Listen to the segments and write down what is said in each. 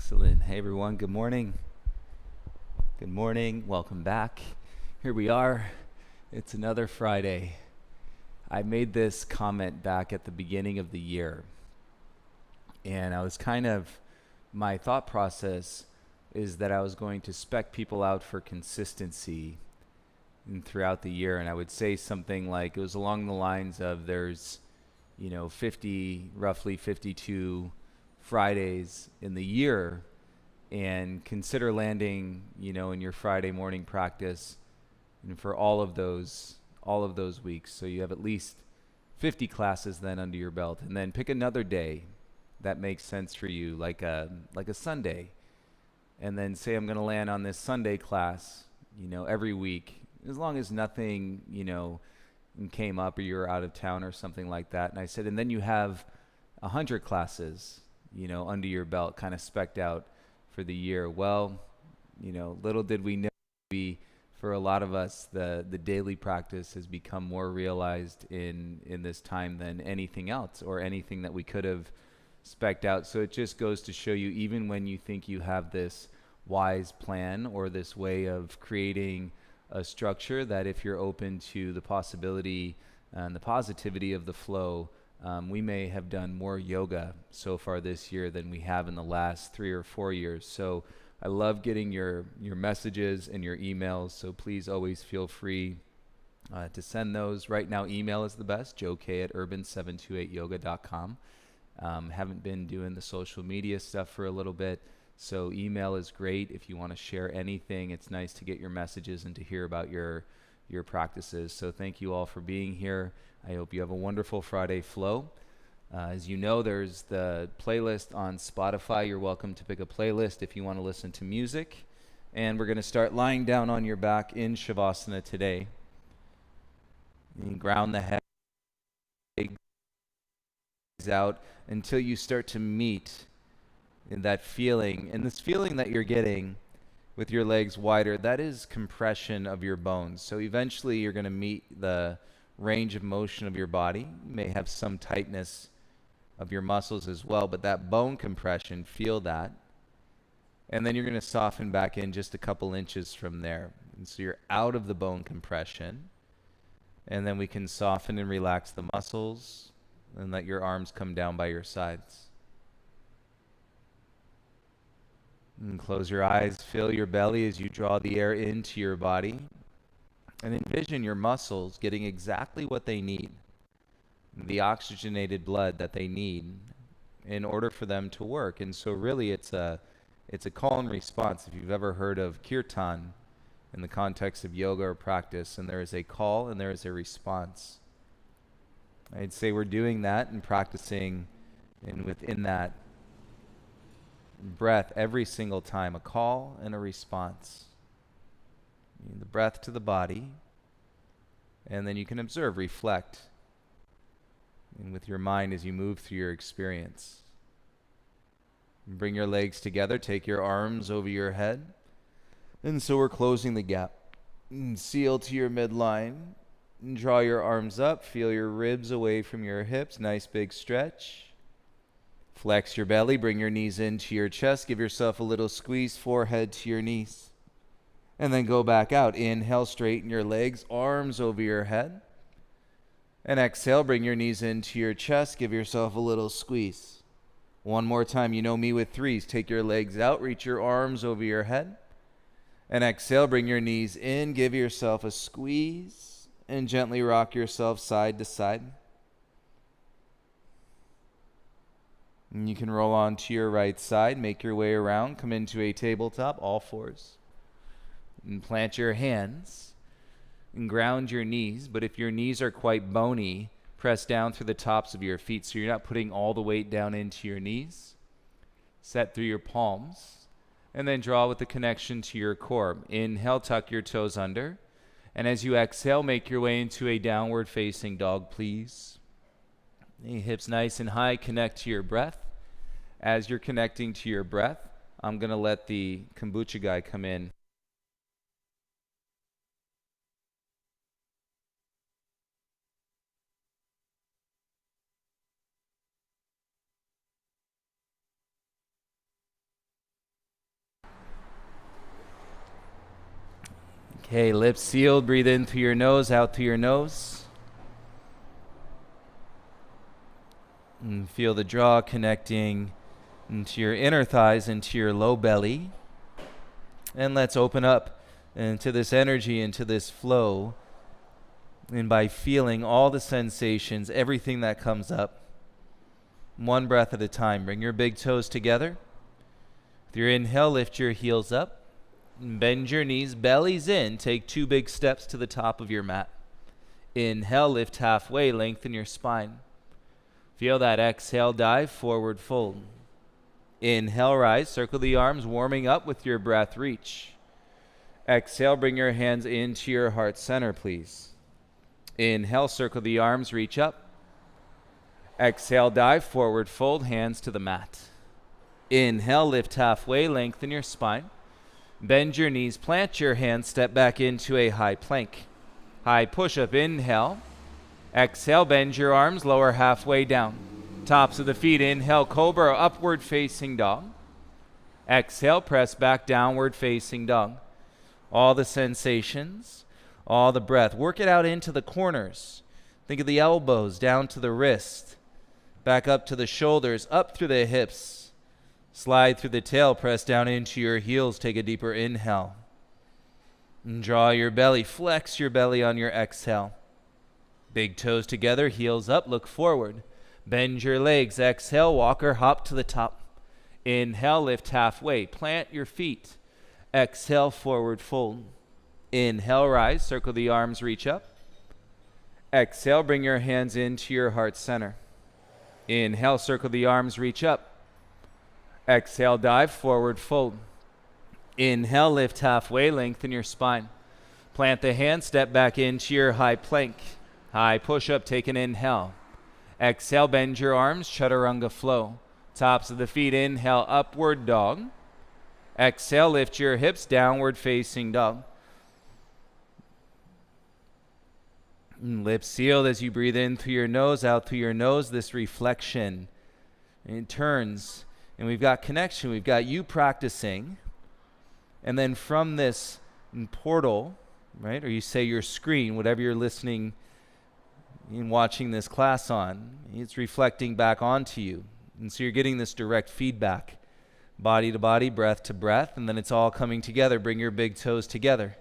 Excellent. Hey everyone, good morning. Good morning. Welcome back. Here we are. It's another Friday. I made this comment back at the beginning of the year, and my thought process is that I was going to spec people out for consistency throughout the year, and I would say something like it was along the lines of there's roughly 52 Fridays in the year, and consider landing, in your Friday morning practice and for all of those weeks. So you have at least 50 classes then under your belt, and then pick another day that makes sense for you, like a Sunday, and then say I'm going to land on this Sunday class, every week, as long as nothing, came up or you're out of town or something like that. And I said, and then you have 100 classes, under your belt, kind of specced out for the year. Well, little did we know, for a lot of us, the daily practice has become more realized in this time than anything else or anything that we could have specced out. So it just goes to show you, even when you think you have this wise plan or this way of creating a structure, that if you're open to the possibility and the positivity of the flow, we may have done more yoga so far this year than we have in the last 3 or 4 years. So I love getting your messages and your emails, so please always feel free to send those. Right now, email is the best, joek@urban728yoga.com. Haven't been doing the social media stuff for a little bit, so email is great. If you want to share anything, it's nice to get your messages and to hear about your practices. So thank you all for being here. I hope you have a wonderful Friday flow. As you know, there's the playlist on Spotify. You're welcome to pick a playlist if you want to listen to music. And we're going to start lying down on your back in Shavasana today. You ground the head out until you start to meet in that feeling. And this feeling that you're getting with your legs wider, that is compression of your bones. So eventually you're going to meet the range of motion of your body. You may have some tightness of your muscles as well, but that bone compression, feel that. And then you're going to soften back in just a couple inches from there. And so you're out of the bone compression. And then we can soften and relax the muscles and let your arms come down by your sides. And close your eyes, fill your belly as you draw the air into your body. And envision your muscles getting exactly what they need, the oxygenated blood that they need in order for them to work. And so really it's a call and response. If you've ever heard of kirtan in the context of yoga or practice, and there is a call and there is a response. I'd say we're doing that and practicing, and within that breath every single time, a call and a response. The breath to the body, and then you can observe, reflect, and with your mind as you move through your experience. Bring your legs together, take your arms over your head, and so we're closing the gap. Seal to your midline, and draw your arms up, feel your ribs away from your hips, nice big stretch. Flex your belly, bring your knees into your chest, give yourself a little squeeze, forehead to your knees. And then go back out. Inhale, straighten your legs, arms over your head. And exhale, bring your knees into your chest, give yourself a little squeeze. One more time, you know me with threes. Take your legs out, reach your arms over your head. And exhale, bring your knees in, give yourself a squeeze, and gently rock yourself side to side. And you can roll on to your right side, make your way around, come into a tabletop, all fours. And plant your hands and ground your knees. But if your knees are quite bony, press down through the tops of your feet so you're not putting all the weight down into your knees. Set through your palms. And then draw with the connection to your core. Inhale, tuck your toes under. And as you exhale, make your way into a downward facing dog, please. Your hips nice and high, connect to your breath. As you're connecting to your breath, I'm going to let the kombucha guy come in. Okay, lips sealed. Breathe in through your nose, out through your nose. And feel the jaw connecting into your inner thighs, into your low belly. And let's open up into this energy, into this flow. And by feeling all the sensations, everything that comes up, one breath at a time. Bring your big toes together. With your inhale, lift your heels up. Bend your knees, bellies in. Take 2 big steps to the top of your mat. Inhale, lift halfway, lengthen your spine. Feel that exhale, dive, forward fold. Inhale, rise, circle the arms, warming up with your breath, reach. Exhale, bring your hands into your heart center, please. Inhale, circle the arms, reach up. Exhale, dive, forward fold, hands to the mat. Inhale, lift halfway, lengthen your spine. Bend your knees, plant your hands, step back into a high plank. High push-up, inhale. Exhale, bend your arms, lower halfway down. Tops of the feet, inhale, cobra, upward facing dog. Exhale, press back, downward facing dog. All the sensations, all the breath. Work it out into the corners. Think of the elbows down to the wrist. Back up to the shoulders, up through the hips. Slide through the tail, press down into your heels. Take a deeper inhale. And draw your belly, flex your belly on your exhale. Big toes together, heels up, look forward. Bend your legs, exhale, walk or hop to the top. Inhale, lift halfway, plant your feet. Exhale, forward fold. Inhale, rise, circle the arms, reach up. Exhale, bring your hands into your heart center. Inhale, circle the arms, reach up. Exhale, dive, forward fold. Inhale, lift halfway, lengthen your spine. Plant the hands, step back into your high plank. High push-up, take an inhale. Exhale, bend your arms, chaturanga flow. Tops of the feet, inhale, upward dog. Exhale, lift your hips, downward facing dog. Lips sealed as you breathe in through your nose, out through your nose, this reflection. And it turns, and we've got connection, we've got you practicing. And then from this portal, right, or you say your screen, whatever you're listening and watching this class on, it's reflecting back onto you. And so you're getting this direct feedback, body to body, breath to breath, and then it's all coming together. Bring your big toes together.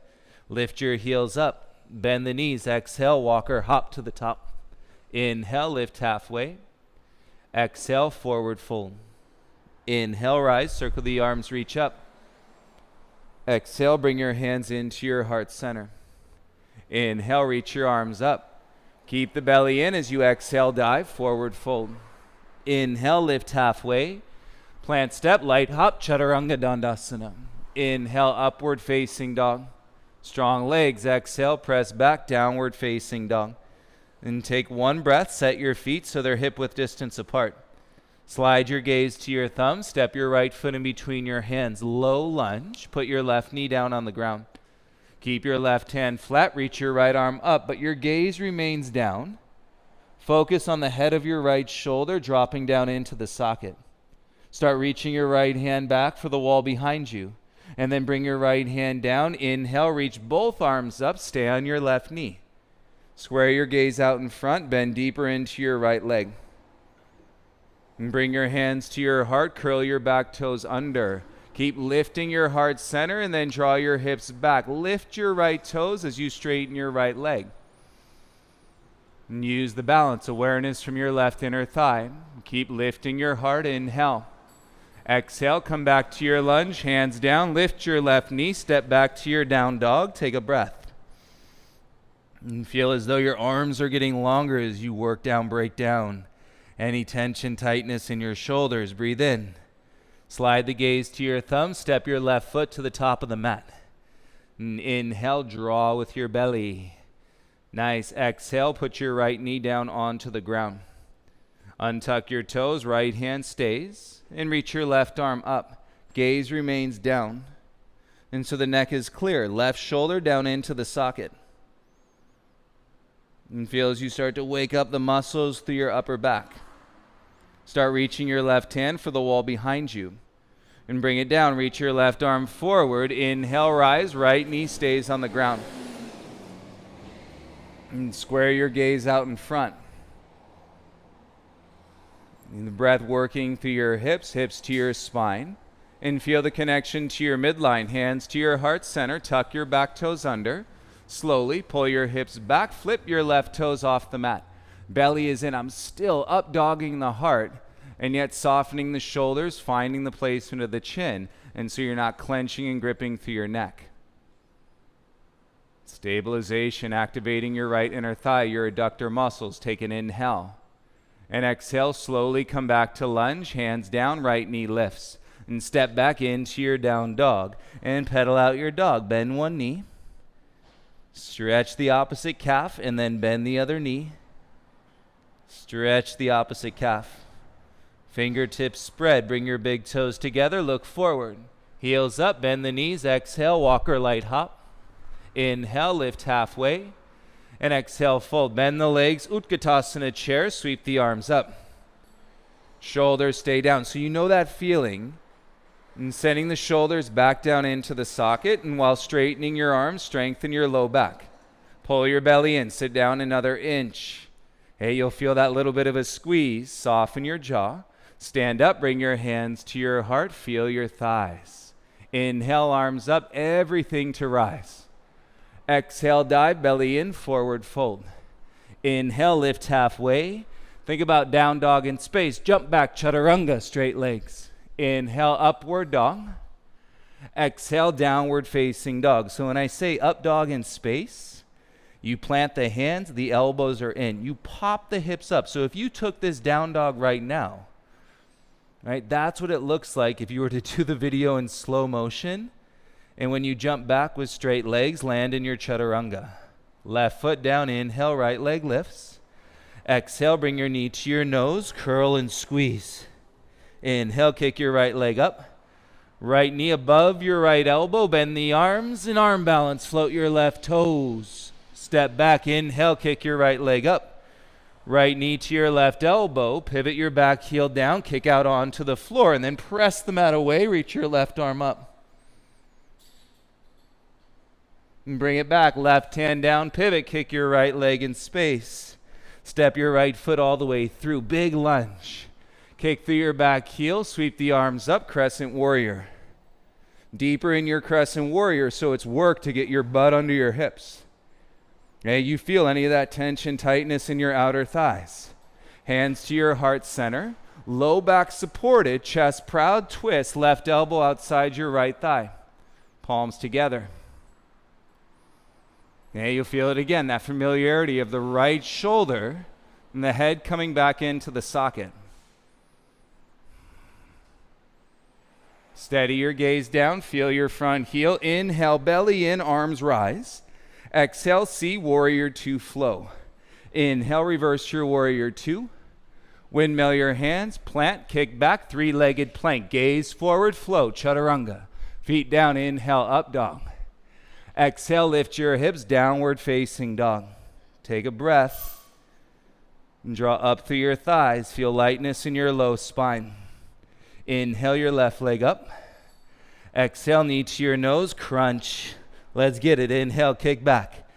Lift your heels up. Bend the knees. Exhale, walk or hop to the top. Inhale, lift halfway. Exhale, forward fold. Inhale, rise, circle the arms, reach up. Exhale, bring your hands into your heart center. Inhale, reach your arms up. Keep the belly in as you exhale, dive, forward fold. Inhale, lift halfway. Plant step, light hop, chaturanga dandasana. Inhale, upward facing dog. Strong legs, exhale, press back, downward facing dog. And take one breath, set your feet so they're hip width distance apart. Slide your gaze to your thumb, step your right foot in between your hands, low lunge, put your left knee down on the ground. Keep your left hand flat, reach your right arm up, but your gaze remains down. Focus on the head of your right shoulder, dropping down into the socket. Start reaching your right hand back for the wall behind you. And then bring your right hand down. Inhale, reach both arms up, stay on your left knee. Square your gaze out in front, bend deeper into your right leg. And bring your hands to your heart, curl your back toes under. Keep lifting your heart center and then draw your hips back. Lift your right toes as you straighten your right leg. And use the balance, awareness from your left inner thigh. Keep lifting your heart, inhale. Exhale, come back to your lunge, hands down, lift your left knee, step back to your down dog, take a breath. And feel as though your arms are getting longer as you work down, break down. Any tension, tightness in your shoulders, breathe in. Slide the gaze to your thumb, step your left foot to the top of the mat. And inhale, draw with your belly. Nice, exhale, put your right knee down onto the ground. Untuck your toes, right hand stays, and reach your left arm up. Gaze remains down. And so the neck is clear, left shoulder down into the socket. And feel as you start to wake up the muscles through your upper back. Start reaching your left hand for the wall behind you. And bring it down. Reach your left arm forward. Inhale, rise. Right knee stays on the ground. And square your gaze out in front. And the breath working through your hips, hips to your spine. And feel the connection to your midline. Hands to your heart center. Tuck your back toes under. Slowly pull your hips back. Flip your left toes off the mat. Belly is in. I'm still up dogging the heart. And yet softening the shoulders, finding the placement of the chin. And so you're not clenching and gripping through your neck. Stabilization, activating your right inner thigh, your adductor muscles. Take an inhale. And exhale, slowly come back to lunge. Hands down, right knee lifts. And step back into your down dog. And pedal out your dog. Bend one knee. Stretch the opposite calf and then bend the other knee. Stretch the opposite calf. Fingertips spread, bring your big toes together, look forward. Heels up, bend the knees, exhale, walk or light hop. Inhale, lift halfway. And exhale, fold. Bend the legs, Utkatasana chair, sweep the arms up. Shoulders stay down. So you know that feeling. And sending the shoulders back down into the socket, and while straightening your arms, strengthen your low back. Pull your belly in, sit down another inch. Hey, you'll feel that little bit of a squeeze, soften your jaw. Stand up, bring your hands to your heart, feel your thighs. Inhale, arms up, everything to rise. Exhale, dive, belly in, forward fold. Inhale, lift halfway. Think about down dog in space. Jump back, chaturanga, straight legs. Inhale, upward dog. Exhale, downward facing dog. So when I say up dog in space, you plant the hands, the elbows are in. You pop the hips up. So if you took this down dog right now, right, that's what it looks like if you were to do the video in slow motion. And when you jump back with straight legs, land in your chaturanga. Left foot down, inhale, right leg lifts. Exhale, bring your knee to your nose, curl and squeeze. Inhale, kick your right leg up. Right knee above your right elbow, bend the arms and arm balance, float your left toes. Step back, inhale, kick your right leg up. Right knee to your left elbow, pivot your back heel down, kick out onto the floor, and then press the mat away, reach your left arm up. And bring it back, left hand down, pivot, kick your right leg in space. Step your right foot all the way through, big lunge. Kick through your back heel, sweep the arms up, crescent warrior. Deeper in your crescent warrior, so it's work to get your butt under your hips. Okay, you feel any of that tension, tightness in your outer thighs. Hands to your heart center, low back supported, chest proud, twist, left elbow outside your right thigh. Palms together. Okay, you'll feel it again, that familiarity of the right shoulder and the head coming back into the socket. Steady your gaze down, feel your front heel. Inhale, belly in, arms rise. Exhale, see warrior two flow. Inhale, reverse your warrior two. Windmill your hands, plant, kick back, three-legged plank. Gaze forward, flow, chaturanga. Feet down, inhale, up dog. Exhale, lift your hips, downward facing dog. Take a breath. And draw up through your thighs. Feel lightness in your low spine. Inhale your left leg up. Exhale, knee to your nose, crunch. Let's get it. Inhale, kick back.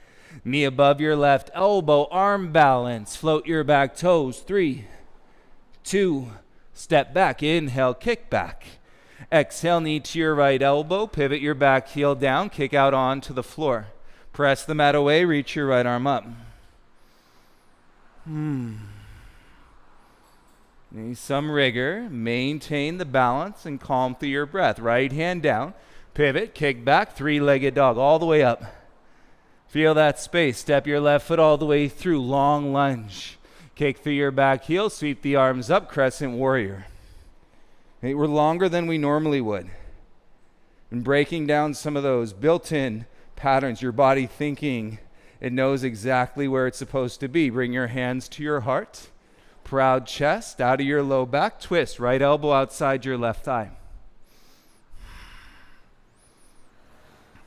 Knee above your left elbow, arm balance. Float your back toes. 3, 2, step back. Inhale, kick back. Exhale, knee to your right elbow. Pivot your back heel down. Kick out onto the floor. Press the mat away. Reach your right arm up. Need some rigor. Maintain the balance and calm through your breath. Right hand down. Pivot, kick back, three-legged dog, all the way up. Feel that space. Step your left foot all the way through. Long lunge. Kick through your back heel. Sweep the arms up. Crescent warrior. Okay, we're longer than we normally would. And breaking down some of those built-in patterns, your body thinking it knows exactly where it's supposed to be. Bring your hands to your heart. Proud chest, out of your low back. Twist, right elbow outside your left thigh.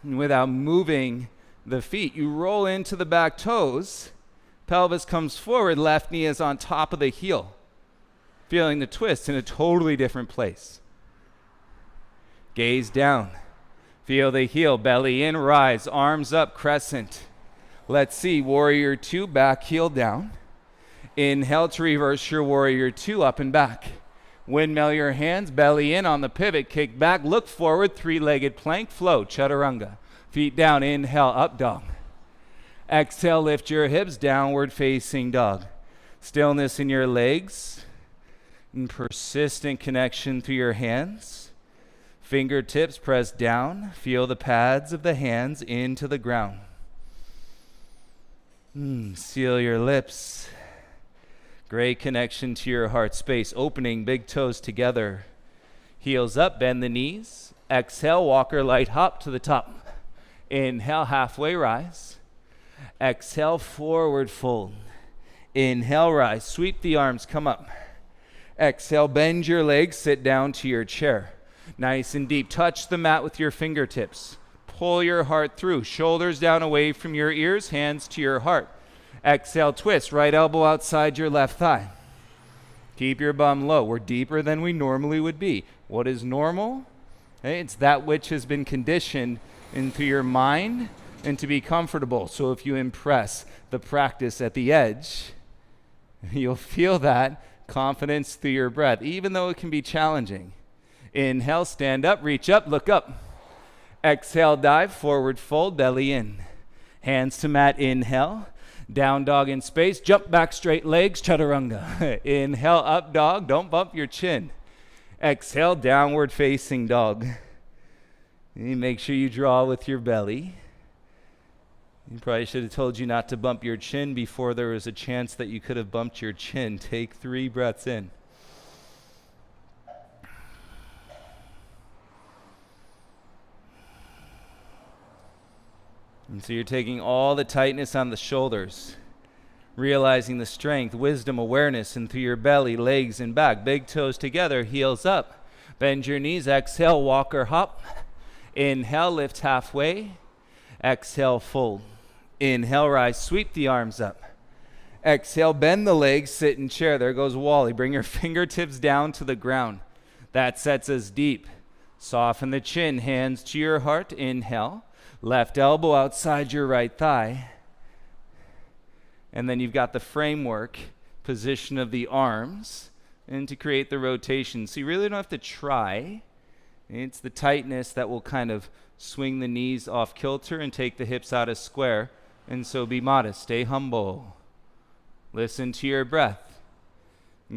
And without moving the feet, you roll into the back toes. Pelvis comes forward, left knee is on top of the heel. Feeling the twist in a totally different place. Gaze down. Feel the heel, belly in, rise, arms up, crescent. Let's see, warrior 2, back, heel down. Inhale to reverse your warrior 2, up and back. Windmill your hands, belly in on the pivot, kick back, look forward, three-legged plank, flow, chaturanga. Feet down, inhale, up dog. Exhale, lift your hips, downward facing dog. Stillness in your legs, and persistent connection through your hands. Fingertips press down, feel the pads of the hands into the ground. Seal your lips. Great connection to your heart space. Opening, big toes together. Heels up, bend the knees. Exhale, walker light hop to the top. Inhale, halfway rise. Exhale, forward fold. Inhale, rise. Sweep the arms, come up. Exhale, bend your legs, sit down to your chair. Nice and deep. Touch the mat with your fingertips. Pull your heart through. Shoulders down away from your ears, hands to your heart. Exhale, twist, right elbow outside your left thigh. Keep your bum low. We're deeper than we normally would be. What is normal? Okay, it's that which has been conditioned into your mind and to be comfortable. So if you impress the practice at the edge, you'll feel that confidence through your breath, even though it can be challenging. Inhale, stand up, reach up, look up. Exhale, dive, forward fold, belly in. Hands to mat, inhale. Down dog in space, jump back straight legs, chaturanga. Inhale, up dog, don't bump your chin. Exhale, downward facing dog. You make sure you draw with your belly. You probably should have told you not to bump your chin before there was a chance that you could have bumped your chin. Take 3 breaths in. And so you're taking all the tightness on the shoulders, realizing the strength, wisdom, awareness, and through your belly, legs, and back. Big toes together, heels up. Bend your knees, exhale, walk or hop. Inhale, lift halfway. Exhale, fold. Inhale, rise, sweep the arms up. Exhale, bend the legs, sit in chair. There goes Wally. Bring your fingertips down to the ground. That sets us deep. Soften the chin, hands to your heart. Inhale. Left elbow outside your right thigh. And then you've got the framework, position of the arms, and to create the rotation. So you really don't have to try. It's the tightness that will kind of swing the knees off kilter and take the hips out of square. And so be modest, stay humble. Listen to your breath.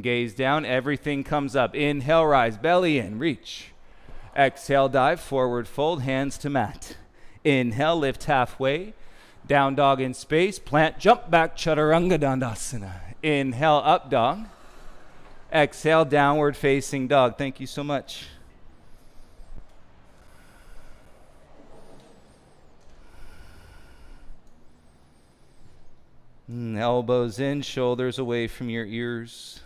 Gaze down, everything comes up. Inhale, rise, belly in, reach. Exhale, dive, forward fold, hands to mat. Inhale, lift halfway. Down dog in space. Plant, jump back, chaturanga dandasana. Inhale, up dog. Exhale, downward facing dog. Thank you so much. Elbows in, shoulders away from your ears.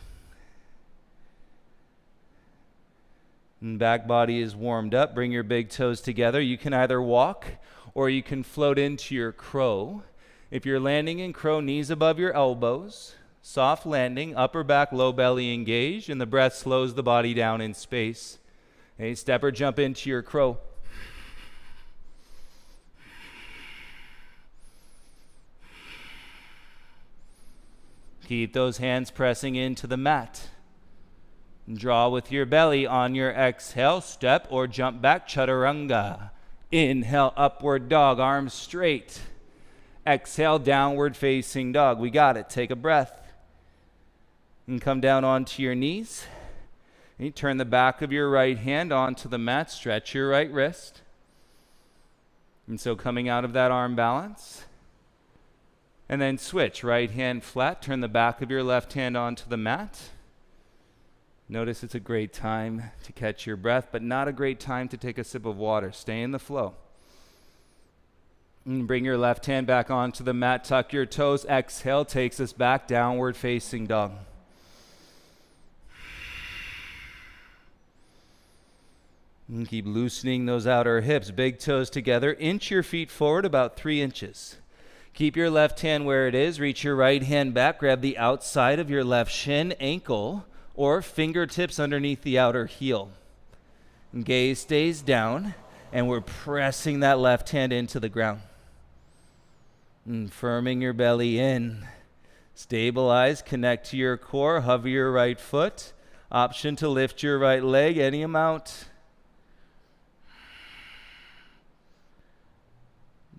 And back body is warmed up. Bring your big toes together. You can either walk or you can float into your crow. If you're landing in crow, knees above your elbows. Soft landing, upper back, low belly engaged, and the breath slows the body down in space. Okay, step or jump into your crow. Keep those hands pressing into the mat. Draw with your belly on your exhale, step or jump back, chaturanga. Inhale, upward dog, arms straight. Exhale, downward facing dog. We got it. Take a breath. And come down onto your knees. And you turn the back of your right hand onto the mat, stretch your right wrist. And so coming out of that arm balance. And then switch, right hand flat, turn the back of your left hand onto the mat. Notice it's a great time to catch your breath, but not a great time to take a sip of water. Stay in the flow. And bring your left hand back onto the mat, tuck your toes. Exhale takes us back, downward facing dog. And keep loosening those outer hips. Big toes together. Inch your feet forward about 3 inches. Keep your left hand where it is. Reach your right hand back. Grab the outside of your left shin, ankle, or fingertips underneath the outer heel. Gaze stays down, and we're pressing that left hand into the ground. And firming your belly in. Stabilize, connect to your core, hover your right foot. Option to lift your right leg any amount.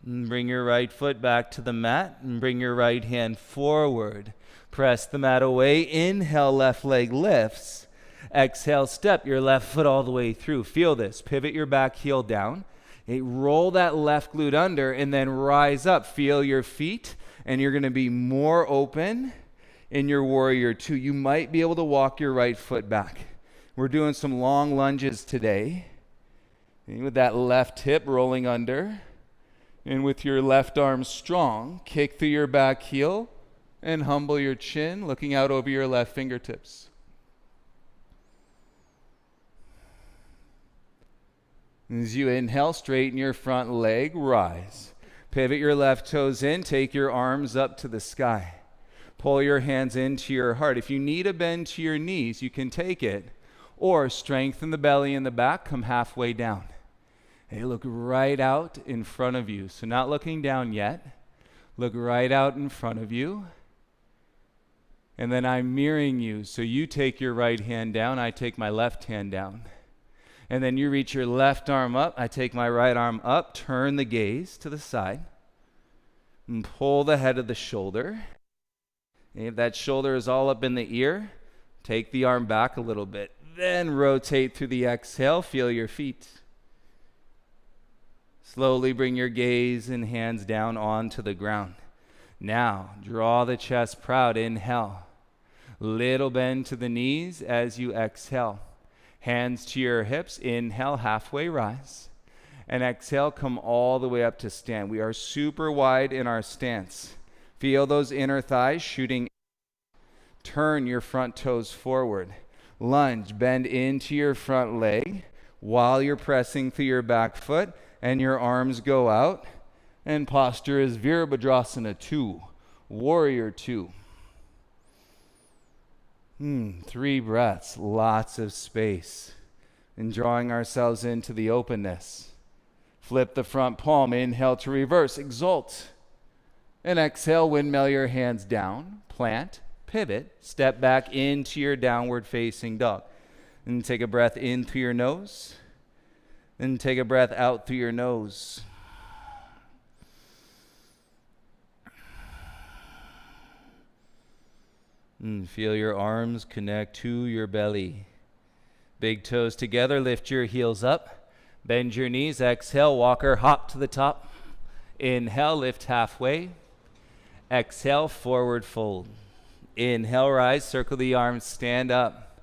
And bring your right foot back to the mat and bring your right hand forward. Press the mat away. Inhale, left leg lifts. Exhale, step your left foot all the way through. Feel this. Pivot your back heel down. Roll that left glute under and then rise up. Feel your feet, and you're going to be more open in your warrior two. You might be able to walk your right foot back. We're doing some long lunges today. And with that left hip rolling under. And with your left arm strong, kick through your back heel and humble your chin, looking out over your left fingertips. As you inhale, straighten your front leg, rise. Pivot your left toes in, take your arms up to the sky. Pull your hands into your heart. If you need a bend to your knees, you can take it. Or strengthen the belly in the back, come halfway down. Hey, look right out in front of you. So not looking down yet. Look right out in front of you. And then I'm mirroring you. So you take your right hand down, I take my left hand down. And then you reach your left arm up, I take my right arm up, turn the gaze to the side, and pull the head of the shoulder. And if that shoulder is all up in the ear, take the arm back a little bit. Then rotate through the exhale, feel your feet. Slowly bring your gaze and hands down onto the ground. Now, draw the chest proud, inhale. Little bend to the knees as you exhale. Hands to your hips, inhale, halfway rise. And exhale, come all the way up to stand. We are super wide in our stance. Feel those inner thighs shooting. Turn your front toes forward. Lunge, bend into your front leg while you're pressing through your back foot and your arms go out. And posture is Virabhadrasana 2, Warrior 2. 3 breaths, lots of space. And drawing ourselves into the openness. Flip the front palm, inhale to reverse, exalt. And exhale, windmill your hands down, plant, pivot, step back into your downward facing dog. And take a breath in through your nose. Then take a breath out through your nose. And feel your arms connect to your belly. Big toes together, lift your heels up. Bend your knees, exhale, walker hop to the top. Inhale, lift halfway. Exhale, forward fold. Inhale, rise, circle the arms, stand up.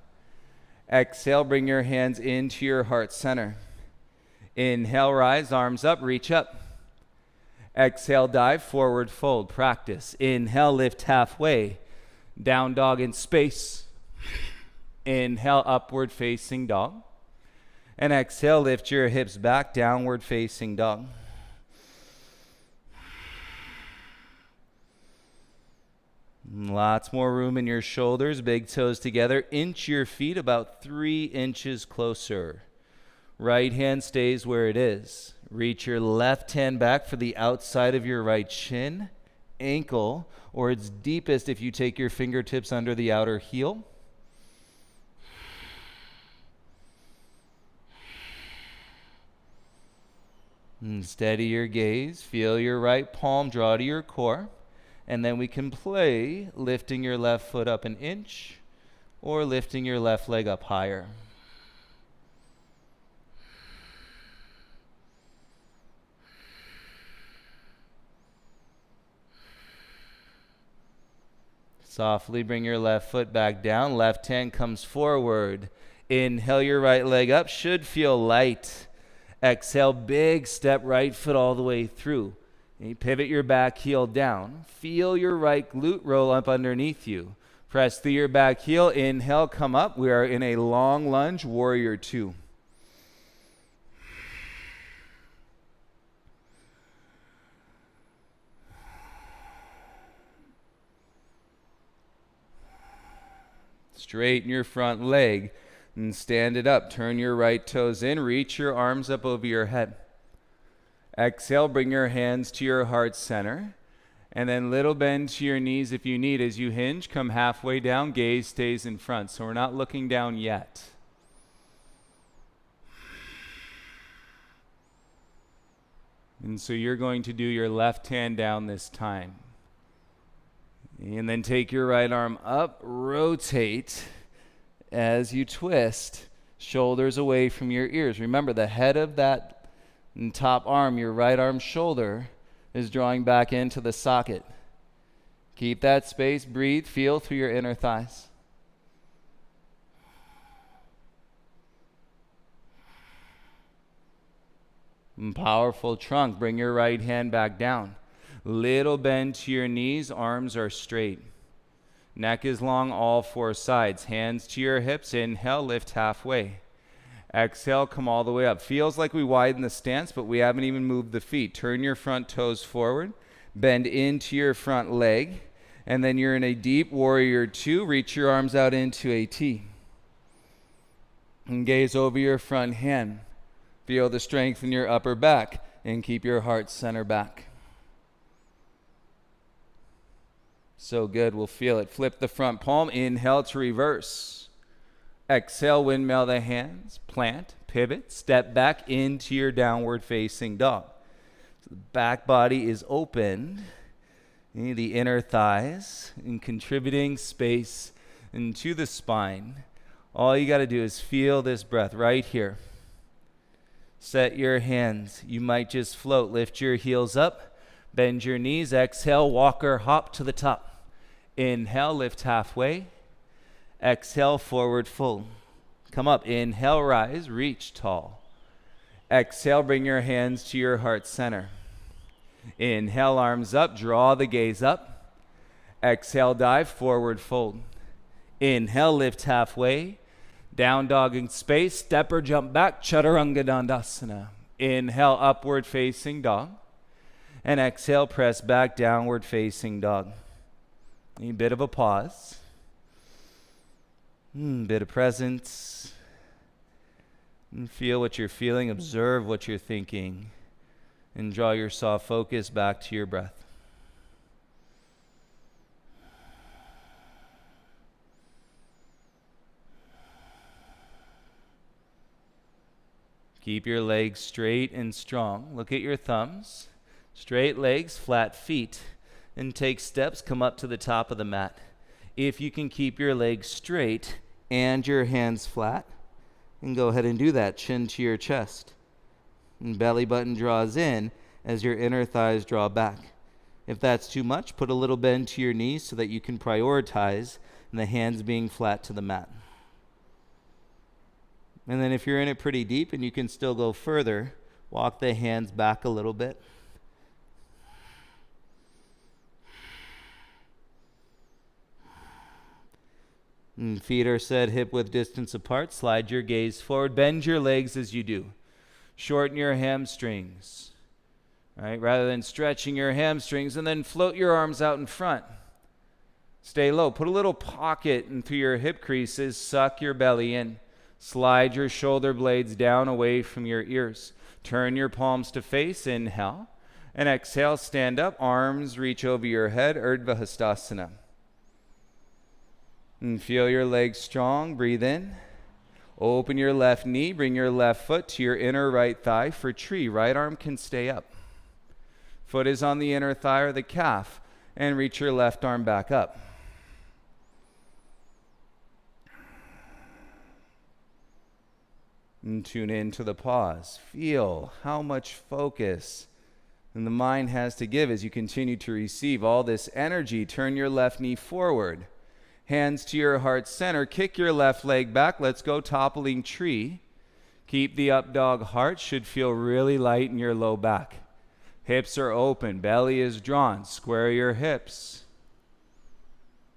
Exhale, bring your hands into your heart center. Inhale, rise, arms up, reach up. Exhale, dive, forward fold, practice. Inhale, lift halfway. Down dog in space. Inhale, upward facing dog. And exhale, lift your hips back, downward facing dog. Lots more room in your shoulders, big toes together. Inch your feet about 3 inches closer. Right hand stays where it is. Reach your left hand back for the outside of your right shin, ankle, or its deepest if you take your fingertips under the outer heel. And steady your gaze. Feel your right palm draw to your core. And then we can play lifting your left foot up an inch or lifting your left leg up higher. Softly bring your left foot back down. Left hand comes forward. Inhale your right leg up. Should feel light. Exhale, big step right foot all the way through. And you pivot your back heel down. Feel your right glute roll up underneath you. Press through your back heel. Inhale, come up. We are in a long lunge, warrior 2. Straighten your front leg. And stand it up. Turn your right toes in. Reach your arms up over your head. Exhale, bring your hands to your heart center. And then little bend to your knees if you need. As you hinge, come halfway down. Gaze stays in front. So we're not looking down yet. And so you're going to do your left hand down this time. And then take your right arm up. Rotate as you twist. Shoulders away from your ears. Remember, the head of that top arm, your right arm shoulder, is drawing back into the socket. Keep that space, breathe, feel through your inner thighs. And powerful trunk, bring your right hand back down. Little bend to your knees, arms are straight. Neck is long, all four sides. Hands to your hips, inhale, lift halfway. Exhale, come all the way up. Feels like we widen the stance, but we haven't even moved the feet. Turn your front toes forward. Bend into your front leg. And then you're in a deep warrior two. Reach your arms out into a T. And gaze over your front hand. Feel the strength in your upper back. And keep your heart center back. So good. We'll feel it. Flip the front palm. Inhale to reverse. Exhale, windmill the hands, plant, pivot, step back into your downward facing dog. So the back body is open, the inner thighs, and contributing space into the spine. All you got to do is feel this breath right here. Set your hands. You might just float. Lift your heels up, bend your knees, exhale, walk or hop to the top. Inhale, lift halfway. Exhale, forward fold. Come up. Inhale, rise, reach tall. Exhale, bring your hands to your heart center. Inhale, arms up, draw the gaze up. Exhale, dive, forward fold. Inhale, lift halfway. Down dog in space, step or jump back, Chaturanga Dandasana. Inhale, upward facing dog. And exhale, press back, downward facing dog. A bit of a pause. Bit of presence. And feel what you're feeling, observe what you're thinking, and draw your soft focus back to your breath. Keep your legs straight and strong. Look at your thumbs. Straight legs, flat feet. And take steps, come up to the top of the mat. If you can keep your legs straight and your hands flat, and go ahead and do that, chin to your chest. And belly button draws in as your inner thighs draw back. If that's too much, put a little bend to your knees so that you can prioritize and the hands being flat to the mat. And then if you're in it pretty deep and you can still go further, walk the hands back a little bit. And feet are set hip width distance apart. Slide your gaze forward. Bend your legs as you do. Shorten your hamstrings. All right, rather than stretching your hamstrings, and then float your arms out in front. Stay low. Put a little pocket into your hip creases. Suck your belly in. Slide your shoulder blades down away from your ears. Turn your palms to face. Inhale. And exhale, stand up. Arms reach over your head. Urdhva Hastasana. And feel your legs strong. Breathe in. Open your left knee. Bring your left foot to your inner right thigh for tree. Right arm can stay up. Foot is on the inner thigh or the calf. And reach your left arm back up. And tune into the pause. Feel how much focus and the mind has to give as you continue to receive all this energy. Turn your left knee forward. Hands to your heart center. Kick your left leg back. Let's go toppling tree. Keep the up dog. Heart should feel really light in your low back. Hips are open. Belly is drawn. Square your hips.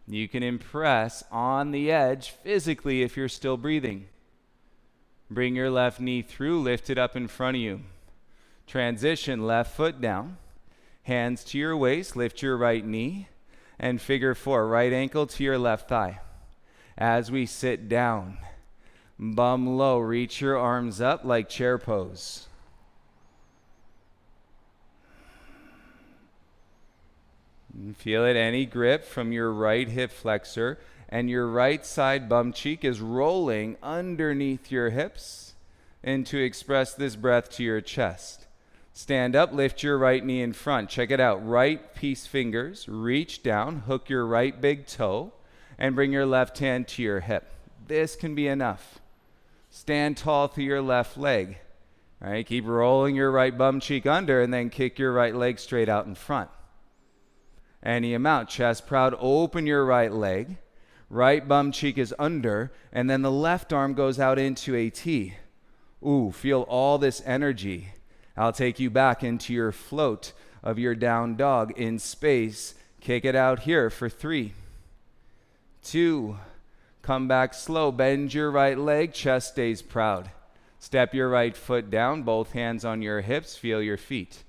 You can impress on the edge physically if you're still breathing. Bring your left knee through. Lift it up in front of you. Transition. Left foot down. Hands to your waist. Lift your right knee. And figure four, right ankle to your left thigh. As we sit down, Bum low. Reach your arms up like chair pose. Feel it, any grip from your right hip flexor, and your right side bum cheek is rolling underneath your hips, and to express this breath to your chest. Stand up, lift your right knee in front. Check it out. Right peace fingers, reach down, hook your right big toe, and bring your left hand to your hip. This can be enough. Stand tall through your left leg. All right, keep rolling your right bum cheek under, and then kick your right leg straight out in front. Any amount. Chest proud, open your right leg. Right bum cheek is under, and then the left arm goes out into a T. Ooh, feel all this energy. I'll take you back into your float of your down dog in space. Kick it out here for 3, 2, come back slow. Bend your right leg, chest stays proud. Step your right foot down, both hands on your hips, feel your feet.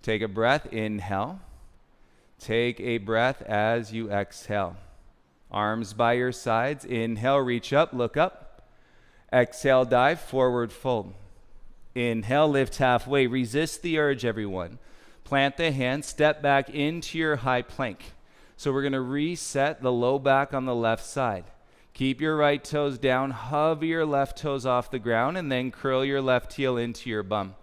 Take a breath, inhale. Take a breath as you exhale. Arms by your sides. Inhale, reach up, look up. Exhale, dive, forward fold. Inhale, lift halfway. Resist the urge, everyone. Plant the hands, step back into your high plank. So we're going to reset the low back on the left side. Keep your right toes down, hover your left toes off the ground, and then curl your left heel into your bum.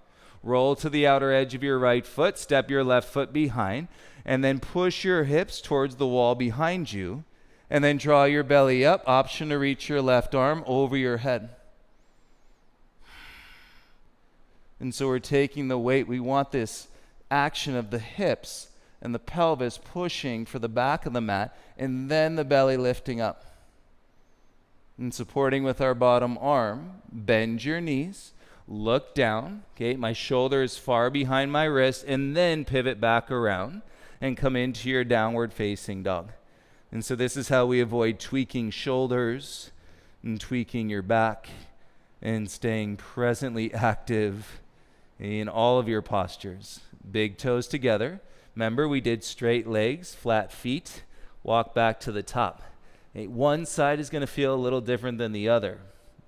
Roll to the outer edge of your right foot, step your left foot behind, and then push your hips towards the wall behind you, and then draw your belly up. Option to reach your left arm over your head. And so we're taking the weight. We want this action of the hips and the pelvis pushing for the back of the mat, and then the belly lifting up. And supporting with our bottom arm, bend your knees, look down, okay, my shoulder is far behind my wrist, and then pivot back around and come into your downward facing dog. And so this is how we avoid tweaking shoulders and tweaking your back and staying presently active in all of your postures. Big toes together. Remember, we did straight legs, flat feet, walk back to the top. Okay, one side is going to feel a little different than the other.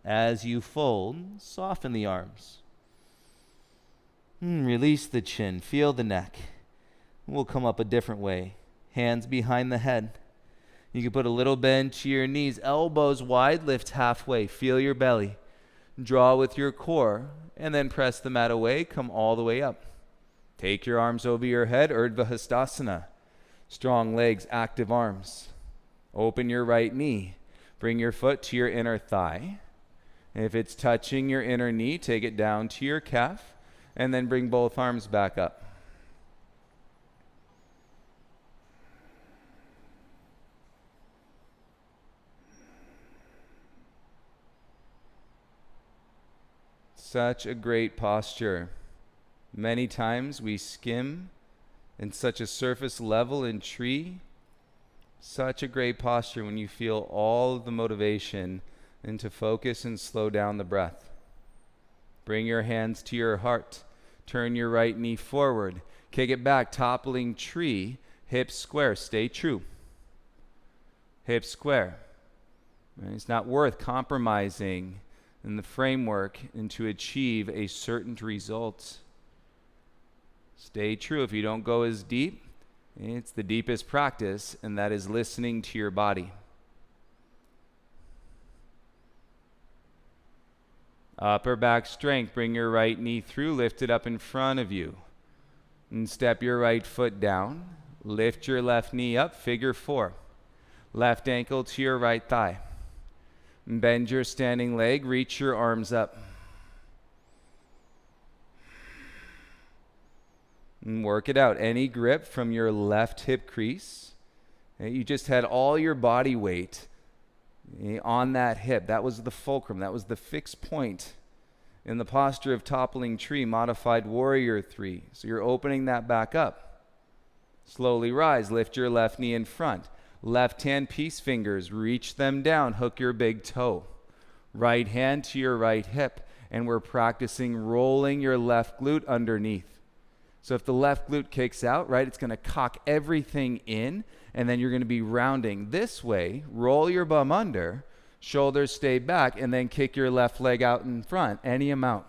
As you fold, soften the arms. Release the chin, feel the neck. We'll come up a different way. Hands behind the head. You can put a little bend to your knees, elbows wide, lift halfway, feel your belly. Draw with your core, and then press the mat away, come all the way up. Take your arms over your head, Urdhva Hastasana. Strong legs, active arms. Open your right knee. Bring your foot to your inner thigh. If it's touching your inner knee, take it down to your calf, and then bring both arms back up. Such a great posture. Many times we skim in such a surface level in tree. Such a great posture when you feel all of the motivation and to focus and slow down the breath. Bring your hands to your heart. Turn your right knee forward. Kick it back, toppling tree. Hips square. Stay true. Hips square. It's not worth compromising in the framework and to achieve a certain result. Stay true. If you don't go as deep, it's the deepest practice, and that is listening to your body. Upper back strength. Bring your right knee through, lift it up in front of you. And step your right foot down. Lift your left knee up, figure 4. Left ankle to your right thigh. Bend your standing leg, reach your arms up. And work it out. Any grip from your left hip crease. You just had all your body weight on that hip. That was the fulcrum. That was the fixed point in the posture of toppling tree, modified warrior 3. So you're opening that back up. Slowly rise. Lift your left knee in front. Left hand peace fingers, reach them down, hook your big toe. Right hand to your right hip, and we're practicing rolling your left glute underneath. So if the left glute kicks out, right, it's going to cock everything in, and then you're going to be rounding this way. Roll your bum under, Shoulders stay back, and then kick your left leg out in front, any amount.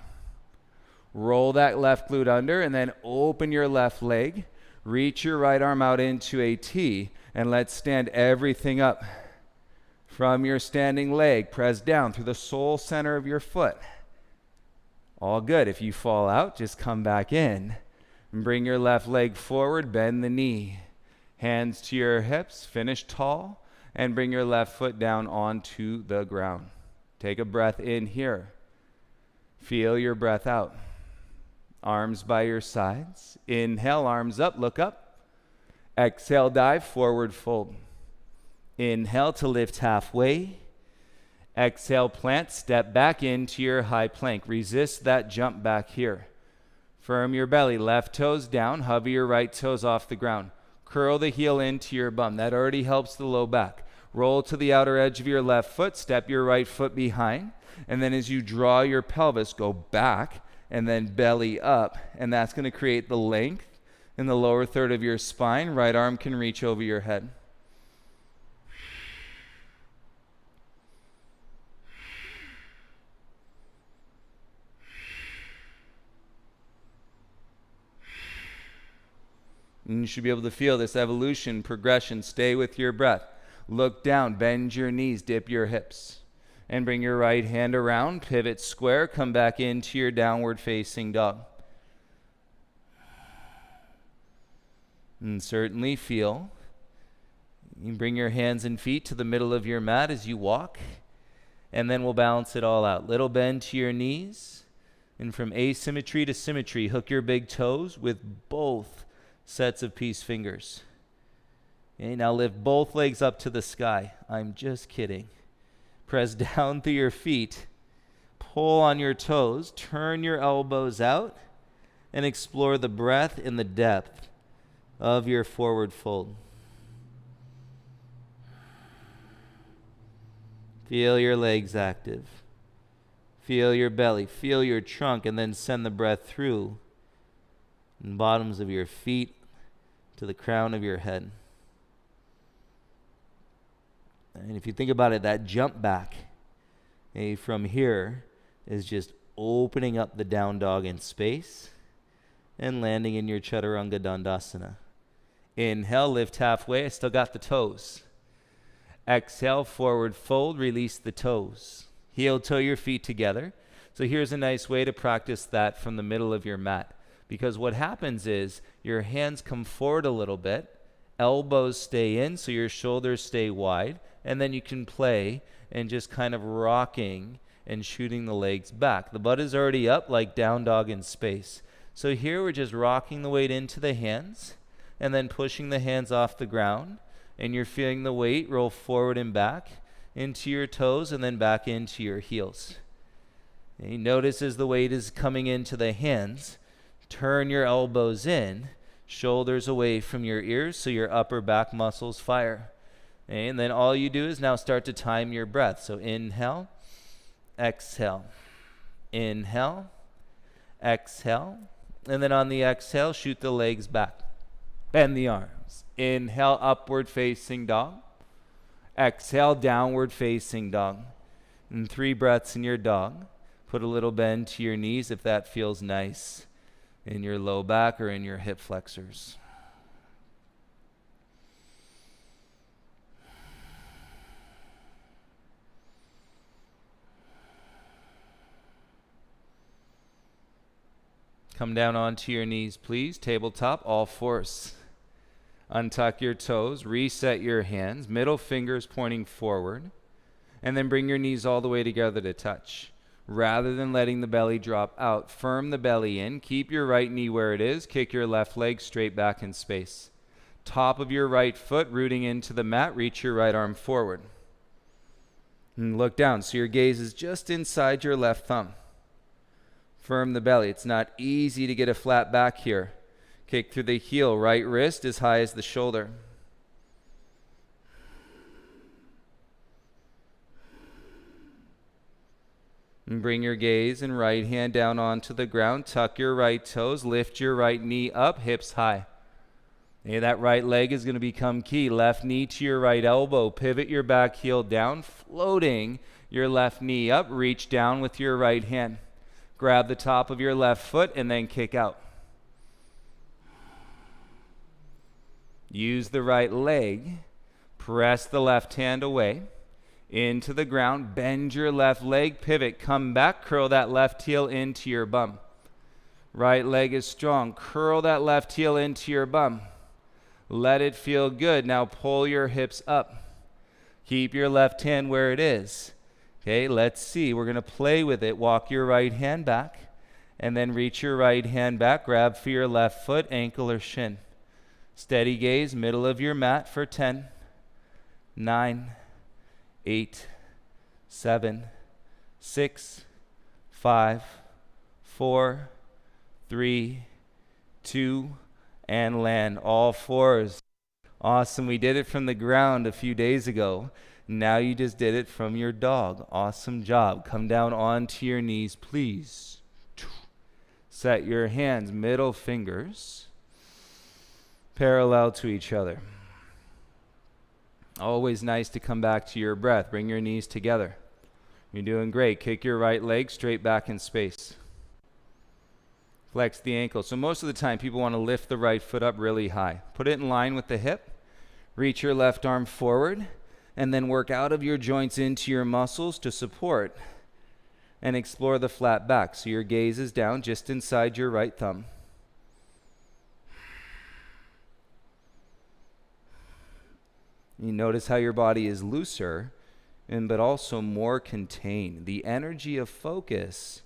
Roll that left glute under, and then open your left leg. Reach your right arm out into a T, and let's stand everything up. From your standing leg, press down through the sole center of your foot. All good. If you fall out, just come back in. And bring your left leg forward, bend the knee. Hands to your hips, finish tall, and bring your left foot down onto the ground. Take a breath in here. Feel your breath out. Arms by your sides. Inhale, arms up, look up. Exhale, dive, forward fold. Inhale to lift halfway. Exhale, plant, step back into your high plank. Resist that jump back here. Firm your belly, left toes down, hover your right toes off the ground. Curl the heel into your bum. That already helps the low back. Roll to the outer edge of your left foot, step your right foot behind, and then as you draw your pelvis, go back and then belly up, and that's going to create the length in the lower third of your spine. Right arm can reach over your head. And you should be able to feel this evolution, progression. Stay with your breath. Look down, bend your knees, dip your hips. And bring your right hand around, pivot square, come back into your downward facing dog. And certainly feel. You can bring your hands and feet to the middle of your mat as you walk. And then we'll balance it all out. Little bend to your knees. And from asymmetry to symmetry, hook your big toes with both sets of peace fingers. Okay, now lift both legs up to the sky. I'm just kidding. Press down through your feet. Pull on your toes. Turn your elbows out and explore the breath in the depth of your forward fold. Feel your legs active. Feel your belly. Feel your trunk, and then send the breath through the bottoms of your feet to the crown of your head. And if you think about it, that jump back from here is just opening up the down dog in space and landing in your Chaturanga Dandasana. Inhale, lift halfway. I still got the toes. Exhale, forward fold, release the toes. Heel toe your feet together. So here's a nice way to practice that from the middle of your mat. Because what happens is your hands come forward a little bit, elbows stay in so your shoulders stay wide, and then you can play and just kind of rocking and shooting the legs back. The butt is already up like down dog in space. So here we're just rocking the weight into the hands and then pushing the hands off the ground, and you're feeling the weight roll forward and back into your toes and then back into your heels. And you notice as the weight is coming into the hands, turn your elbows in, shoulders away from your ears so your upper back muscles fire. And then all you do is now start to time your breath. So inhale, exhale, inhale, exhale. And then on the exhale, shoot the legs back. Bend the arms. Inhale, upward facing dog. Exhale, downward facing dog. And 3 breaths in your dog. Put a little bend to your knees if that feels nice in your low back or in your hip flexors. Come down onto your knees, please. Tabletop, all fours. Untuck your toes, reset your hands, middle fingers pointing forward, and then bring your knees all the way together to touch. Rather than letting the belly drop out, firm the belly in, keep your right knee where it is, kick your left leg straight back in space. Top of your right foot rooting into the mat, reach your right arm forward. And look down, so your gaze is just inside your left thumb. Firm the belly. It's not easy to get a flat back here. Kick through the heel, right wrist as high as the shoulder. And bring your gaze and right hand down onto the ground. Tuck your right toes, lift your right knee up, hips high. Okay, that right leg is going to become key. Left knee to your right elbow. Pivot your back heel down, floating your left knee up. Reach down with your right hand. Grab the top of your left foot and then kick out. Use the right leg. Press the left hand away into the ground. Bend your left leg. Pivot. Come back. Curl that left heel into your bum. Right leg is strong. Curl that left heel into your bum. Let it feel good. Now pull your hips up. Keep your left hand where it is. Okay, let's see. We're going to play with it. Walk your right hand back and then reach your right hand back. Grab for your left foot, ankle or shin. Steady gaze, middle of your mat for 10, 9, 8, 7, 6, 5, 4, 3, 2, and land. All fours. Awesome. We did it from the ground a few days ago. Now you just did it from your dog. Awesome job. Come down onto your knees, please. Set your hands, middle fingers, parallel to each other. Always nice to come back to your breath. Bring your knees together. You're doing great. Kick your right leg straight back in space. Flex the ankle. So most of the time people want to lift the right foot up really high. Put it in line with the hip. Reach your left arm forward and then work out of your joints into your muscles to support and explore the flat back. So your gaze is down just inside your right thumb. You notice how your body is looser but also more contained. The energy of focus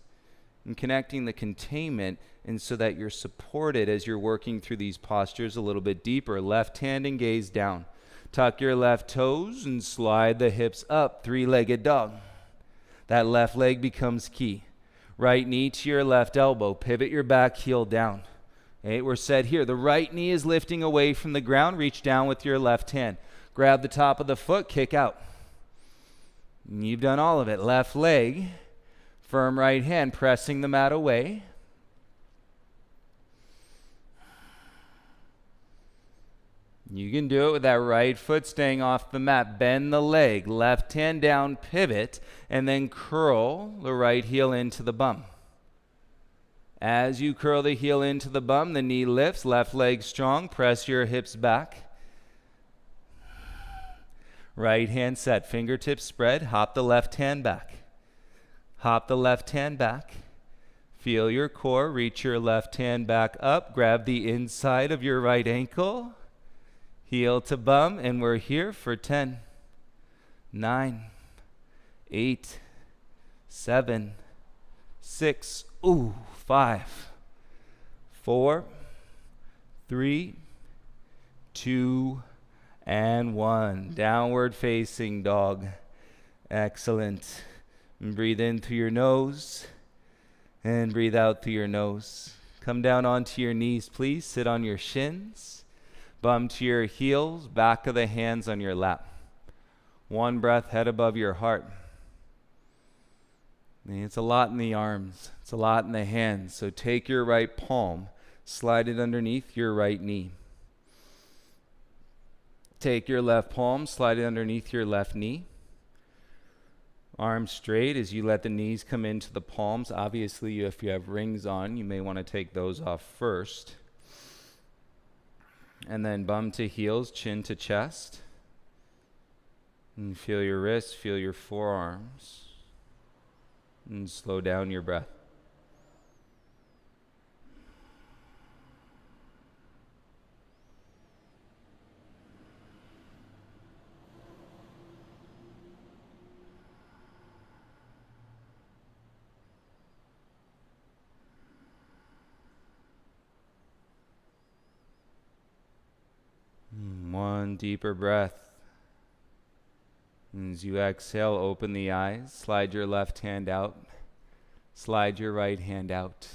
and connecting the containment, and so that you're supported as you're working through these postures a little bit deeper. Left hand and gaze down. Tuck your left toes and slide the hips up. Three-legged dog. That left leg becomes key. Right knee to your left elbow. Pivot your back heel down. Okay, we're set here. The right knee is lifting away from the ground. Reach down with your left hand. Grab the top of the foot. Kick out. And you've done all of it. Left leg. Firm right hand, pressing the mat away. You can do it with that right foot staying off the mat. Bend the leg, left hand down, pivot, and then curl the right heel into the bum. As you curl the heel into the bum, the knee lifts, left leg strong, press your hips back. Right hand set, fingertips spread, hop the left hand back. Hop the left hand back. Feel your core. Reach your left hand back up. Grab the inside of your right ankle. Heel to bum. And we're here for 10, 9, 8, 7, 6, 5, 4, 3, 2, and 1. Downward facing dog. Excellent. And breathe in through your nose and breathe out through your nose. Come down onto your knees, please. Sit on your shins. Bum to your heels, back of the hands on your lap. One breath, head above your heart. And it's a lot in the arms. It's a lot in the hands. So take your right palm, slide it underneath your right knee. Take your left palm, slide it underneath your left knee. Arms straight as you let the knees come into the palms. Obviously, if you have rings on, you may want to take those off first. And then bum to heels, chin to chest. And feel your wrists, feel your forearms. And slow down your breath. One deeper breath. As you exhale, open the eyes. Slide your left hand out. Slide your right hand out.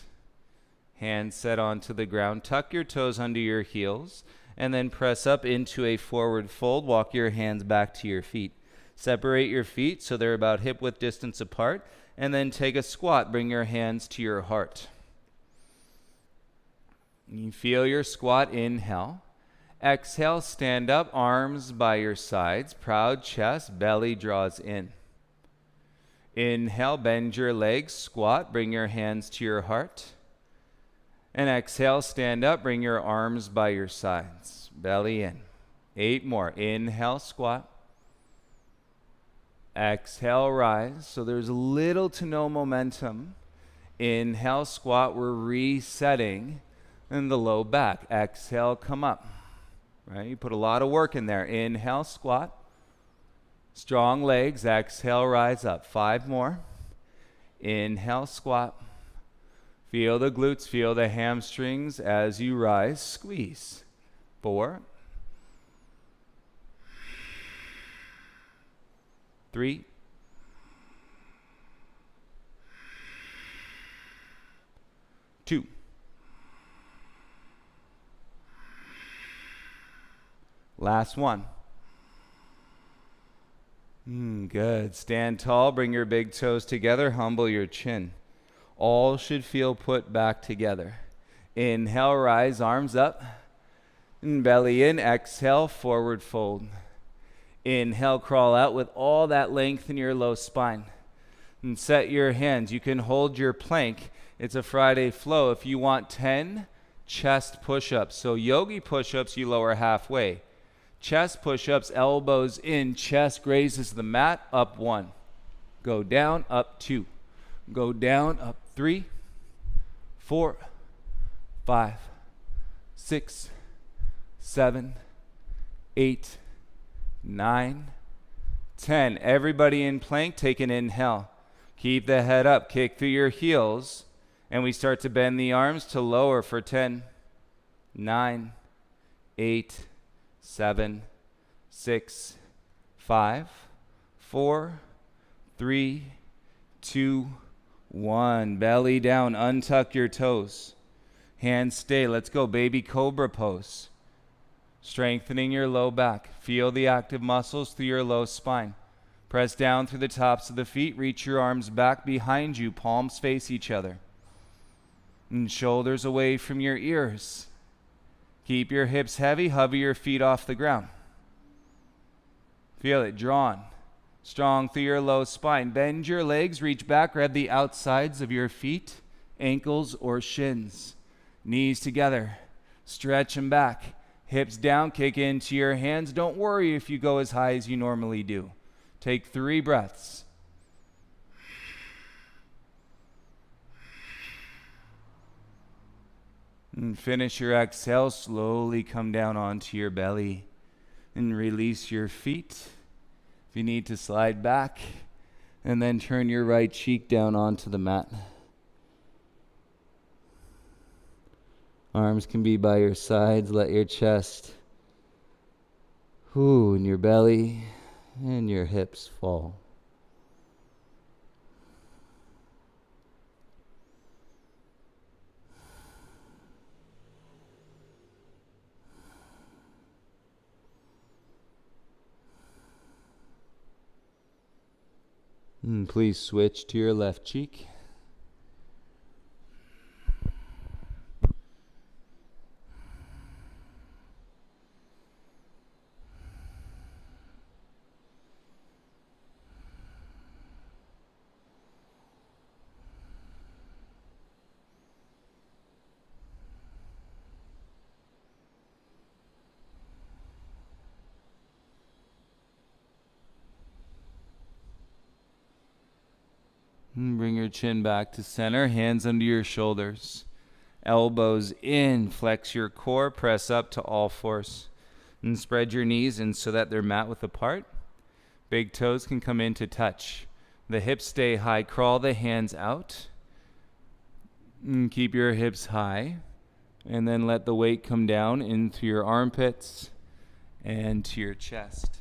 Hands set onto the ground. Tuck your toes under your heels. And then press up into a forward fold. Walk your hands back to your feet. Separate your feet so they're about hip width distance apart. And then take a squat. Bring your hands to your heart. You feel your squat. Inhale. Exhale, stand up, arms by your sides, proud chest, belly draws in. Inhale, bend your legs, squat, bring your hands to your heart. And exhale, stand up, bring your arms by your sides, belly in. 8 more. Inhale, squat. Exhale, rise. So there's little to no momentum. Inhale, squat. We're resetting in the low back. Exhale, come up. Right? You put a lot of work in there. Inhale, squat. Strong legs. Exhale, rise up. 5 more. Inhale, squat. Feel the glutes, feel the hamstrings as you rise. Squeeze. 4. 3. 2. Last one. Good. Stand tall, bring your big toes together, humble your chin. All should feel put back together. Inhale, rise, arms up. And belly in, exhale, forward fold. Inhale, crawl out with all that length in your low spine. And set your hands. You can hold your plank. It's a Friday flow. If you want 10 chest push-ups. So yogi push-ups, you lower halfway. Chest push-ups, elbows in, chest grazes the mat, up 1. Go down, up 2. Go down, up 3, 4, 5, 6, 7, 8, 9, 10. Everybody in plank, take an inhale. Keep the head up, kick through your heels, and we start to bend the arms to lower for 10, 9, 8, 7, 6, 5, 4, 3, 2, 1. Belly down, untuck your toes. Hands stay. Let's go. Baby cobra pose. Strengthening your low back. Feel the active muscles through your low spine. Press down through the tops of the feet. Reach your arms back behind you. Palms face each other. And shoulders away from your ears. Keep your hips heavy. Hover your feet off the ground. Feel it drawn. Strong through your low spine. Bend your legs. Reach back. Grab the outsides of your feet, ankles, or shins. Knees together. Stretch them back. Hips down. Kick into your hands. Don't worry if you go as high as you normally do. Take 3 breaths. And finish your exhale. Slowly come down onto your belly and release your feet. If you need to, slide back and then turn your right cheek down onto the mat. Arms can be by your sides. Let your chest and your belly and your hips fall. And please switch to your left cheek. And bring your chin back to center, hands under your shoulders. Elbows in, flex your core, press up to all fours. And spread your knees in so that they're mat width apart. Big toes can come in to touch. The hips stay high, crawl the hands out. And keep your hips high. And then let the weight come down into your armpits and to your chest.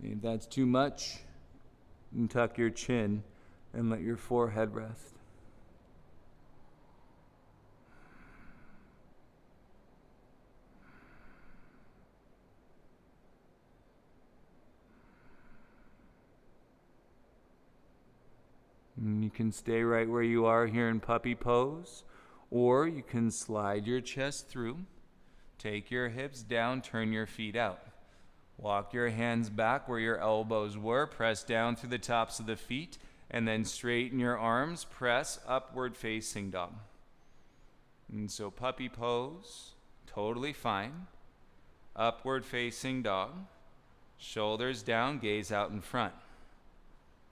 If that's too much, tuck your chin and let your forehead rest. And you can stay right where you are here in puppy pose, or you can slide your chest through, Take your hips down, turn your feet out. Walk your hands back where your elbows were, press down through the tops of the feet, and then straighten your arms, press upward facing dog. And so puppy pose, totally fine. Upward facing dog, shoulders down, gaze out in front.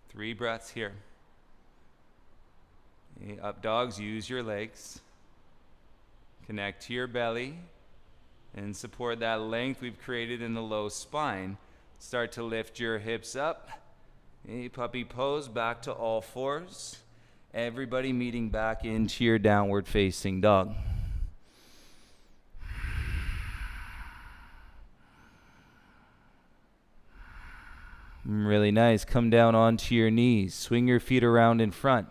3 breaths here. Up dogs, use your legs. Connect to your belly and support that length we've created in the low spine. Start to lift your hips up. Puppy pose, back to all fours. Everybody meeting back into your downward facing dog. Really nice. Come down onto your knees. Swing your feet around in front.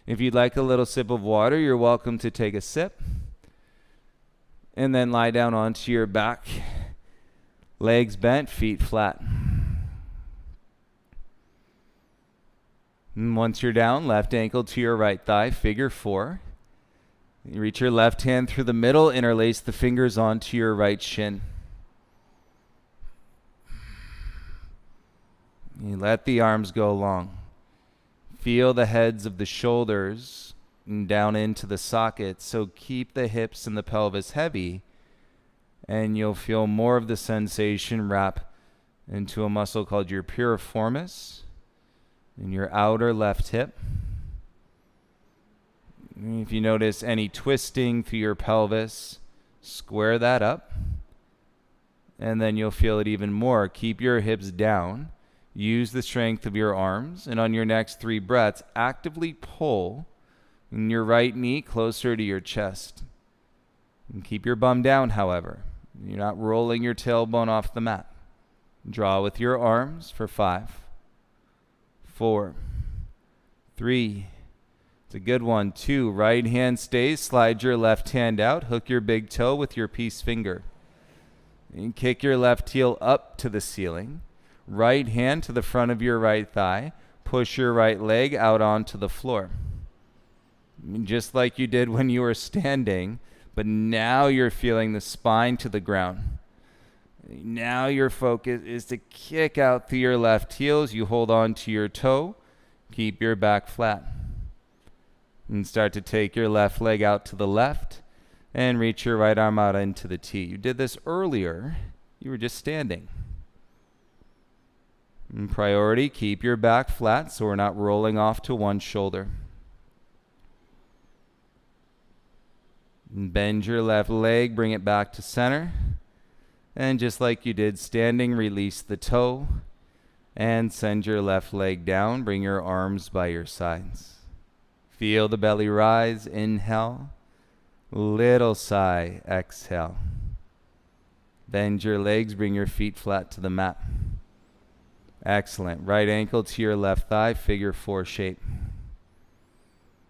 If you'd like a little sip of water, you're welcome to take a sip. And then lie down onto your back. Legs bent, feet flat. And once you're down, left ankle to your right thigh, figure 4. You reach your left hand through the middle, interlace the fingers onto your right shin. You let the arms go long. Feel the heads of the shoulders and down into the sockets. So keep the hips and the pelvis heavy, and you'll feel more of the sensation wrap into a muscle called your piriformis in your outer left hip. If you notice any twisting through your pelvis, square that up, and then you'll feel it even more. Keep your hips down. Use the strength of your arms, and on your next 3 breaths, actively pull your right knee closer to your chest. And keep your bum down, however. You're not rolling your tailbone off the mat. Draw with your arms for 5, 4, 3. It's a good one. 2. Right hand stays. Slide your left hand out. Hook your big toe with your peace finger. And kick your left heel up to the ceiling. Right hand to the front of your right thigh. Push your right leg out onto the floor. Just like you did when you were standing, but now you're feeling the spine to the ground. Now your focus is to kick out through your left heels. You hold on to your toe. Keep your back flat. And start to take your left leg out to the left and reach your right arm out into the T. You did this earlier. You were just standing. And priority, keep your back flat so we're not rolling off to one shoulder. And bend your left leg, bring it back to center. And just like you did standing, release the toe and send your left leg down. Bring your arms by your sides. Feel the belly rise. Inhale. Little sigh. Exhale. Bend your legs, bring your feet flat to the mat. Excellent. Right ankle to your left thigh, figure 4 shape.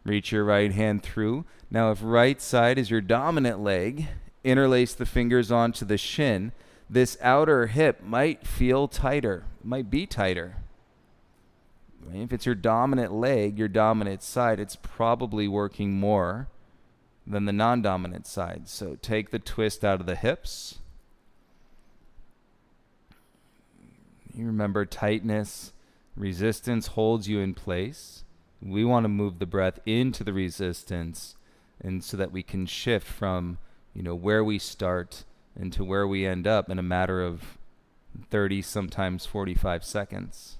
Reach your right hand through. Now, if right side is your dominant leg, interlace the fingers onto the shin. This outer hip might feel tighter, might be tighter. If it's your dominant leg, your dominant side, it's probably working more than the non-dominant side. So take the twist out of the hips. You remember tightness, resistance holds you in place. We want to move the breath into the resistance, and so that we can shift from, where we start and to where we end up in a matter of 30, sometimes 45 seconds.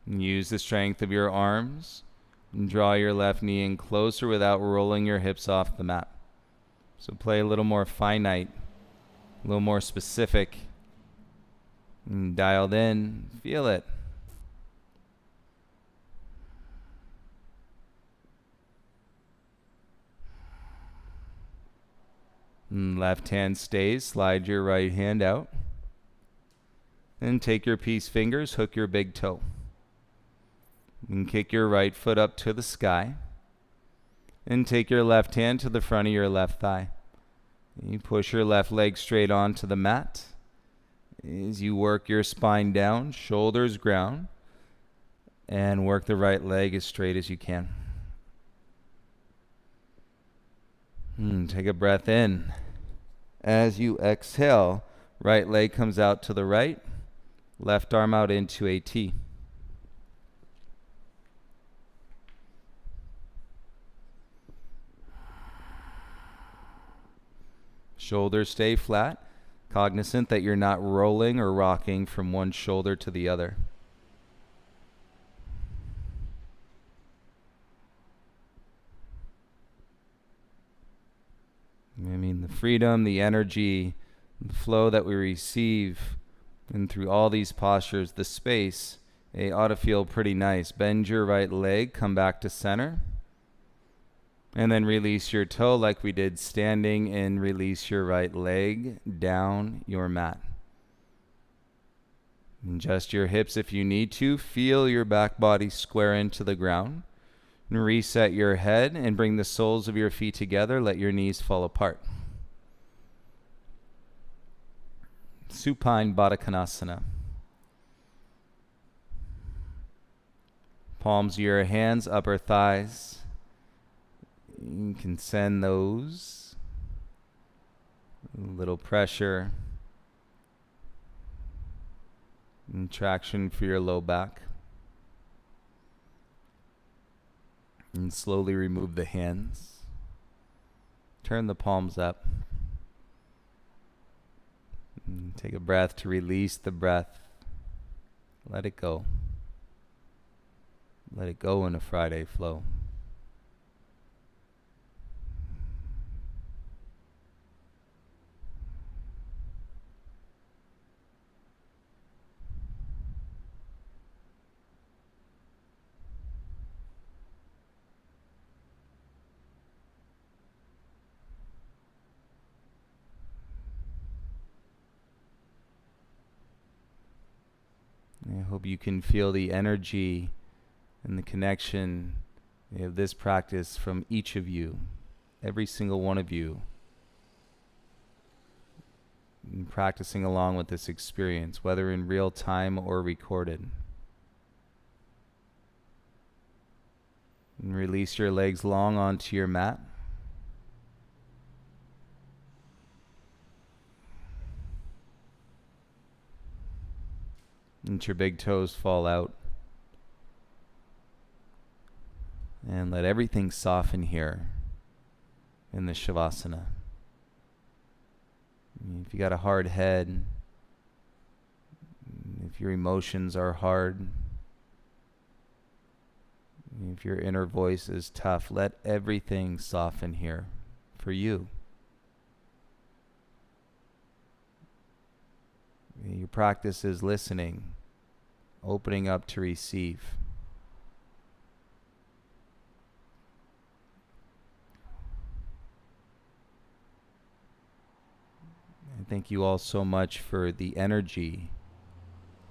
And use the strength of your arms and draw your left knee in closer without rolling your hips off the mat. So play a little more finite, a little more specific, and dialed in. Feel it. And left hand stays. Slide your right hand out. And take your peace fingers, hook your big toe. And kick your right foot up to the sky. And take your left hand to the front of your left thigh. You push your left leg straight onto the mat. As you work your spine down, shoulders ground, and work the right leg as straight as you can. Take a breath in. As you exhale, right leg comes out to the right, left arm out into a T. Shoulders stay flat, cognizant that you're not rolling or rocking from one shoulder to the other. I mean, the freedom, the energy, the flow that we receive, and through all these postures, the space, it ought to feel pretty nice. Bend your right leg, come back to center, and then release your toe like we did standing, and release your right leg down your mat. Adjust your hips if you need to. Feel your back body square into the ground. And reset your head and bring the soles of your feet together. Let your knees fall apart. Supine Baddha Konasana. Palms of your hands, upper thighs. You can send those. A little pressure. And traction for your low back. And slowly remove the hands. Turn the palms up. And take a breath to release the breath. Let it go. Let it go in a Friday flow. I hope you can feel the energy and the connection of this practice from each of you, every single one of you, and practicing along with this experience, whether in real time or recorded. And release your legs long onto your mat. Let your big toes fall out. And let everything soften here in the Shavasana. If you got a hard head, if your emotions are hard, if your inner voice is tough, let everything soften here for you. Your practice is listening, opening up to receive. I thank you all so much for the energy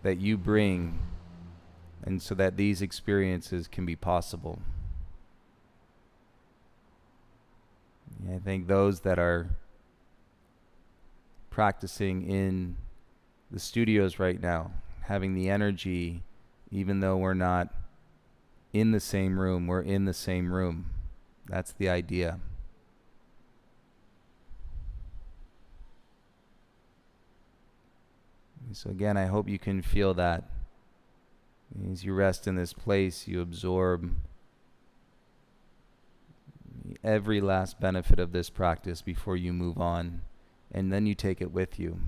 that you bring, and so that these experiences can be possible. I thank those that are practicing in the studios right now, having the energy, even though we're not in the same room, we're in the same room. That's the idea. So again, I hope you can feel that. As you rest in this place, you absorb every last benefit of this practice before you move on, and then you take it with you.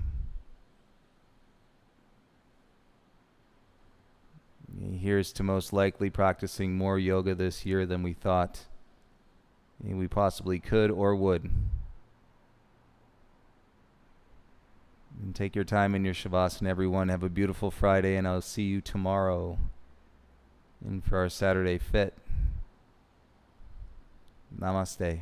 Here's to most likely practicing more yoga this year than we thought we possibly could or would. And take your time in your Shavasana, everyone. Have a beautiful Friday, and I'll see you tomorrow and for our Saturday Fit. Namaste.